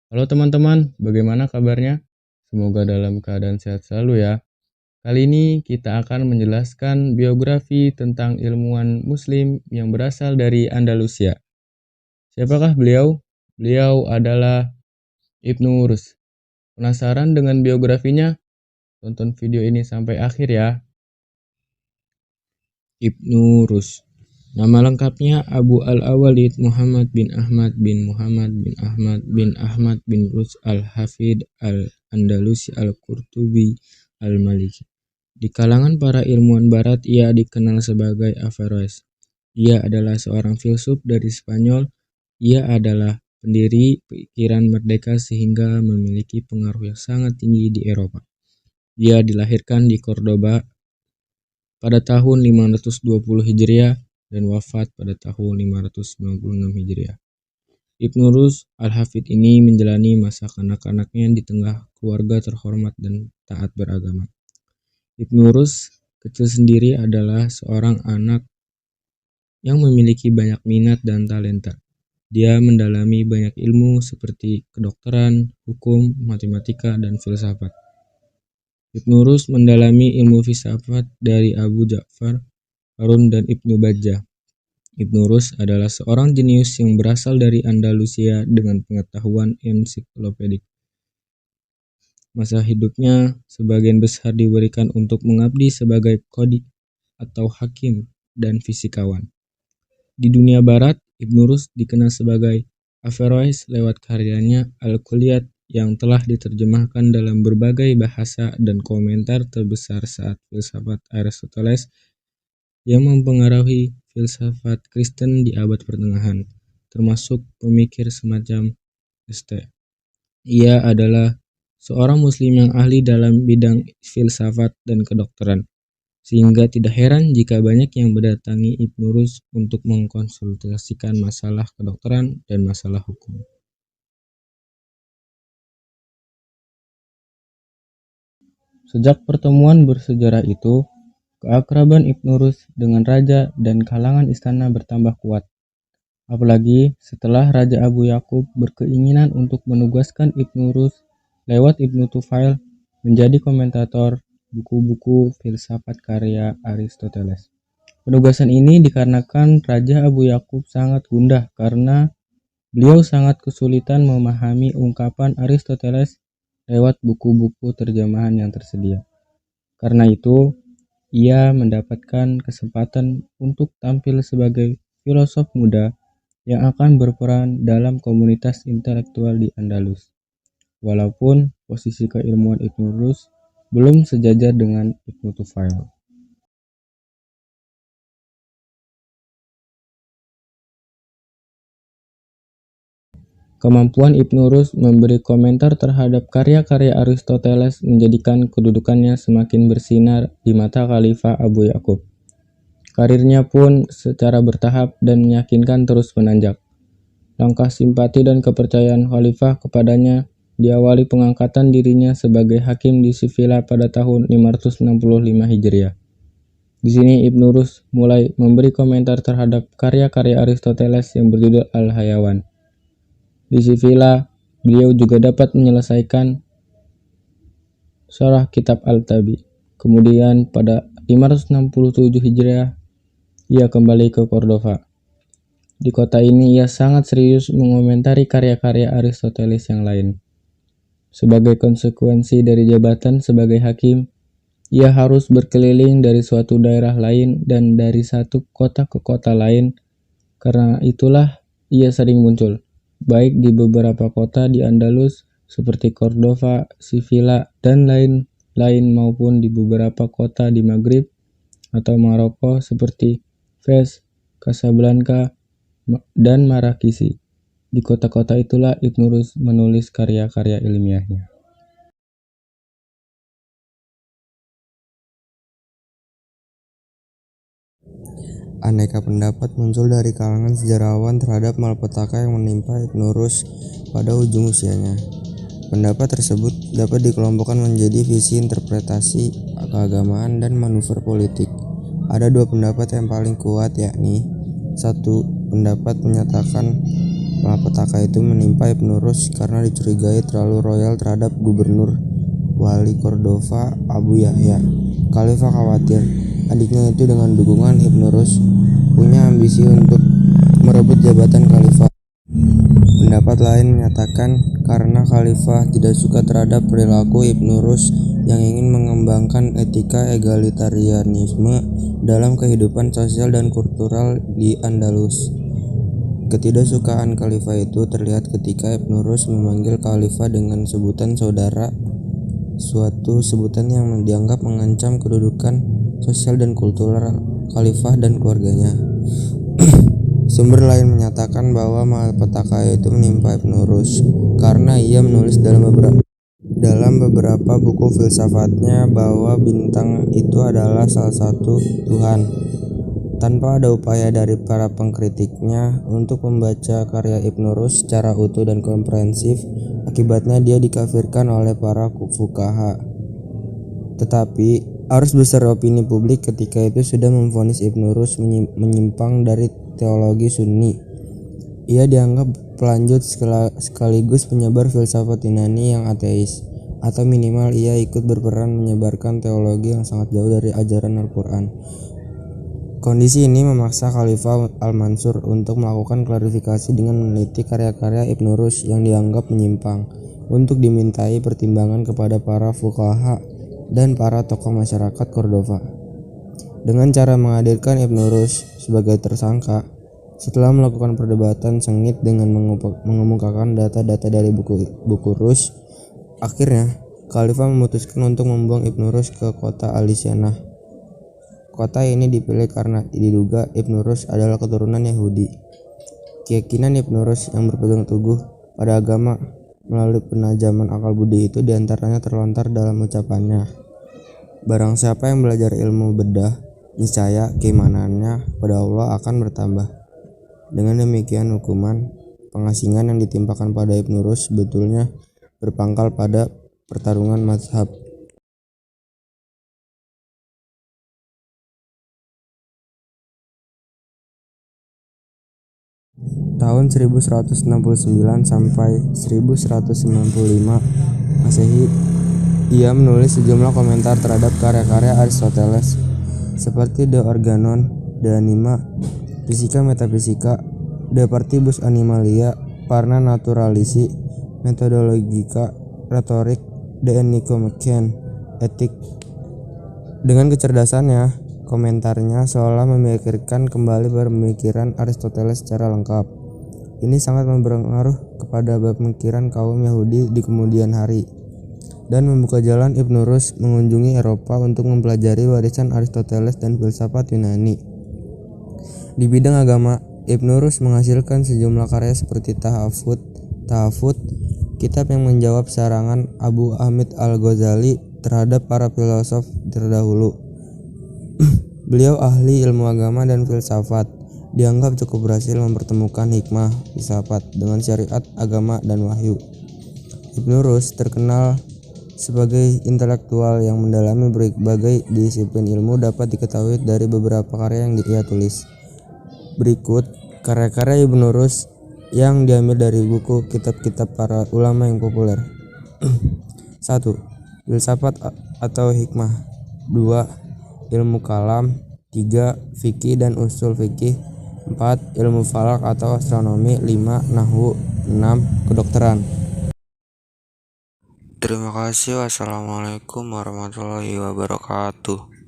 Halo teman-teman, bagaimana kabarnya? Semoga dalam keadaan sehat selalu ya. Kali ini kita akan menjelaskan biografi tentang ilmuwan muslim yang berasal dari Andalusia. Siapakah beliau? Beliau adalah Ibnu Rus. Penasaran dengan biografinya? Tonton video ini sampai akhir ya. Ibnu Rus. Nama lengkapnya Abu Al-Awalid Muhammad bin Ahmad bin Muhammad bin Ahmad bin Ahmad bin Rus Al-Hafid Al-Andalusi Al-Qurtubi Al-Maliki. Di kalangan para ilmuwan barat ia dikenal sebagai Averroes. Ia adalah seorang filsuf dari Spanyol. Ia adalah pendiri pikiran merdeka sehingga memiliki pengaruh yang sangat tinggi di Eropa. Dia dilahirkan di Cordoba pada tahun 520 Hijriah dan wafat pada tahun 596 Hijriah. Ibnu Rus Al-Hafid ini menjalani masa kanak-kanaknya di tengah keluarga terhormat dan taat beragama. Ibnu Rus kecil sendiri adalah seorang anak yang memiliki banyak minat dan talenta. Dia mendalami banyak ilmu seperti kedokteran, hukum, matematika, dan filsafat. Ibnu Rus mendalami ilmu filsafat dari Abu Ja'far Harun dan Ibnu Bajjah. Ibnu Rus adalah seorang jenius yang berasal dari Andalusia dengan pengetahuan ensiklopedik. Masa hidupnya sebagian besar diberikan untuk mengabdi sebagai qadhi atau hakim dan fisikawan. Di dunia barat, Ibnu Rus dikenal sebagai Averroes lewat karyanya Al-Kulliyat yang telah diterjemahkan dalam berbagai bahasa dan komentar terbesar saat filsafat Aristoteles yang mempengaruhi filsafat Kristen di abad pertengahan, termasuk pemikir semacam St. Ia adalah seorang muslim yang ahli dalam bidang filsafat dan kedokteran, sehingga tidak heran jika banyak yang mendatangi Ibnu Rus untuk mengkonsultasikan masalah kedokteran dan masalah hukum. Sejak pertemuan bersejarah itu, keakraban Ibnu Rus dengan raja dan kalangan istana bertambah kuat. Apalagi setelah Raja Abu Yakub berkeinginan untuk menugaskan Ibnu Rus lewat Ibnu Tufail menjadi komentator buku-buku filsafat karya Aristoteles. Penugasan ini dikarenakan Raja Abu Yakub sangat gundah karena beliau sangat kesulitan memahami ungkapan Aristoteles lewat buku-buku terjemahan yang tersedia. Karena itu, ia mendapatkan kesempatan untuk tampil sebagai filosof muda yang akan berperan dalam komunitas intelektual di Andalus. Walaupun posisi keilmuan Ibnu Rus belum sejajar dengan Ibnu Tufail. Kemampuan Ibnu Rus memberi komentar terhadap karya-karya Aristoteles menjadikan kedudukannya semakin bersinar di mata Khalifah Abu Yakub. Karirnya pun secara bertahap dan meyakinkan terus menanjak. Langkah simpati dan kepercayaan Khalifah kepadanya diawali pengangkatan dirinya sebagai hakim di Sivilla pada tahun 565 Hijriah. Di sini Ibnu Rus mulai memberi komentar terhadap karya-karya Aristoteles yang berjudul Al-Hayawan. Di Sivilla, beliau juga dapat menyelesaikan syarah kitab Al-Tabi. Kemudian pada 567 Hijriah, ia kembali ke Cordova. Di kota ini ia sangat serius mengomentari karya-karya Aristoteles yang lain. Sebagai konsekuensi dari jabatan sebagai hakim, ia harus berkeliling dari suatu daerah lain dan dari satu kota ke kota lain. Karena itulah ia sering muncul, baik di beberapa kota di Andalus seperti Cordova, Sivilla, dan lain-lain maupun di beberapa kota di Maghrib atau Maroko seperti Fez, Casablanca, dan Marrakesh. Di kota-kota itulah Ibnu Rus menulis karya-karya ilmiahnya. Aneka pendapat muncul dari kalangan sejarawan terhadap malapetaka yang menimpa Ibnu Rus pada ujung usianya. Pendapat tersebut dapat dikelompokkan menjadi visi interpretasi keagamaan dan manuver politik. Ada dua pendapat yang paling kuat, yakni satu, pendapat menyatakan malapetaka itu menimpa Ibnu Rus karena dicurigai terlalu royal terhadap gubernur wali Cordova Abu Yahya. Khalifah khawatir adiknya itu dengan dukungan Ibnu Rus punya ambisi untuk merebut jabatan khalifah. Pendapat lain menyatakan karena khalifah tidak suka terhadap perilaku Ibnu Rus yang ingin mengembangkan etika egalitarianisme dalam kehidupan sosial dan kultural di Andalus. Ketidaksukaan khalifah itu terlihat ketika Ibnu Rus memanggil khalifah dengan sebutan saudara, suatu sebutan yang dianggap mengancam kedudukan sosial dan kultural khalifah dan keluarganya. Sumber lain menyatakan bahwa malapetaka itu menimpa Ibnu Rus karena ia menulis dalam beberapa buku filsafatnya bahwa bintang itu adalah salah satu Tuhan. Tanpa ada upaya dari para pengkritiknya untuk membaca karya Ibnu Rus secara utuh dan komprehensif, akibatnya dia dikafirkan oleh para fuqaha. Tetapi arus besar opini publik ketika itu sudah memvonis Ibnu Rus menyimpang dari teologi Sunni. Ia dianggap pelanjut sekaligus penyebar filsafat Yunani yang ateis, atau minimal ia ikut berperan menyebarkan teologi yang sangat jauh dari ajaran Al-Quran. Kondisi ini memaksa Khalifah Al-Mansur untuk melakukan klarifikasi dengan meneliti karya-karya Ibnu Rus yang dianggap menyimpang, untuk dimintai pertimbangan kepada para fuqaha dan para tokoh masyarakat Cordova. Dengan cara menghadirkan Ibnu Rus sebagai tersangka, setelah melakukan perdebatan sengit dengan mengemukakan data-data dari buku Rus, akhirnya Khalifah memutuskan untuk membuang Ibnu Rus ke kota Alisianah. Kota ini dipilih karena diduga Ibnu Rus adalah keturunan Yahudi. Keyakinan Ibnu Rus yang berpegang teguh pada agama melalui penajaman akal budi itu diantaranya terlontar dalam ucapannya, "Barang siapa yang belajar ilmu bedah, niscaya keimanannya pada Allah akan bertambah." Dengan demikian hukuman pengasingan yang ditimpakan pada Ibnu Rus sebetulnya berpangkal pada pertarungan mazhab. Tahun 1169 sampai 1195 Masehi, ia menulis sejumlah komentar terhadap karya-karya Aristoteles seperti De Organon, De Anima, Fisika Metafisika, De Partibus Animalia, Parna Naturalisi, Methodologica, Retorik, De Nicomachean, Etik. Dengan kecerdasannya, komentarnya seolah memikirkan kembali pemikiran Aristoteles secara lengkap. Ini sangat berpengaruh kepada pemikiran kaum Yahudi di kemudian hari, dan membuka jalan Ibnu Rus mengunjungi Eropa untuk mempelajari warisan Aristoteles dan filsafat Yunani. Di bidang agama, Ibnu Rus menghasilkan sejumlah karya seperti Tahafut, kitab yang menjawab serangan Abu Hamid Al-Ghazali terhadap para filosof terdahulu. Beliau ahli ilmu agama dan filsafat, dianggap cukup berhasil mempertemukan hikmah filsafat dengan syariat agama dan wahyu. Ibnu Rus terkenal sebagai intelektual yang mendalami berbagai disiplin ilmu dapat diketahui dari beberapa karya yang ia tulis. Berikut karya-karya Ibnu Rus yang diambil dari buku kitab-kitab para ulama yang populer. 1. Filsafat atau hikmah. 2. Ilmu kalam. 3. Fikih dan usul fikih. 4. Ilmu falak atau astronomi. 5. Nahwu. 6. Kedokteran. Terima kasih. Wassalamualaikum warahmatullahi wabarakatuh.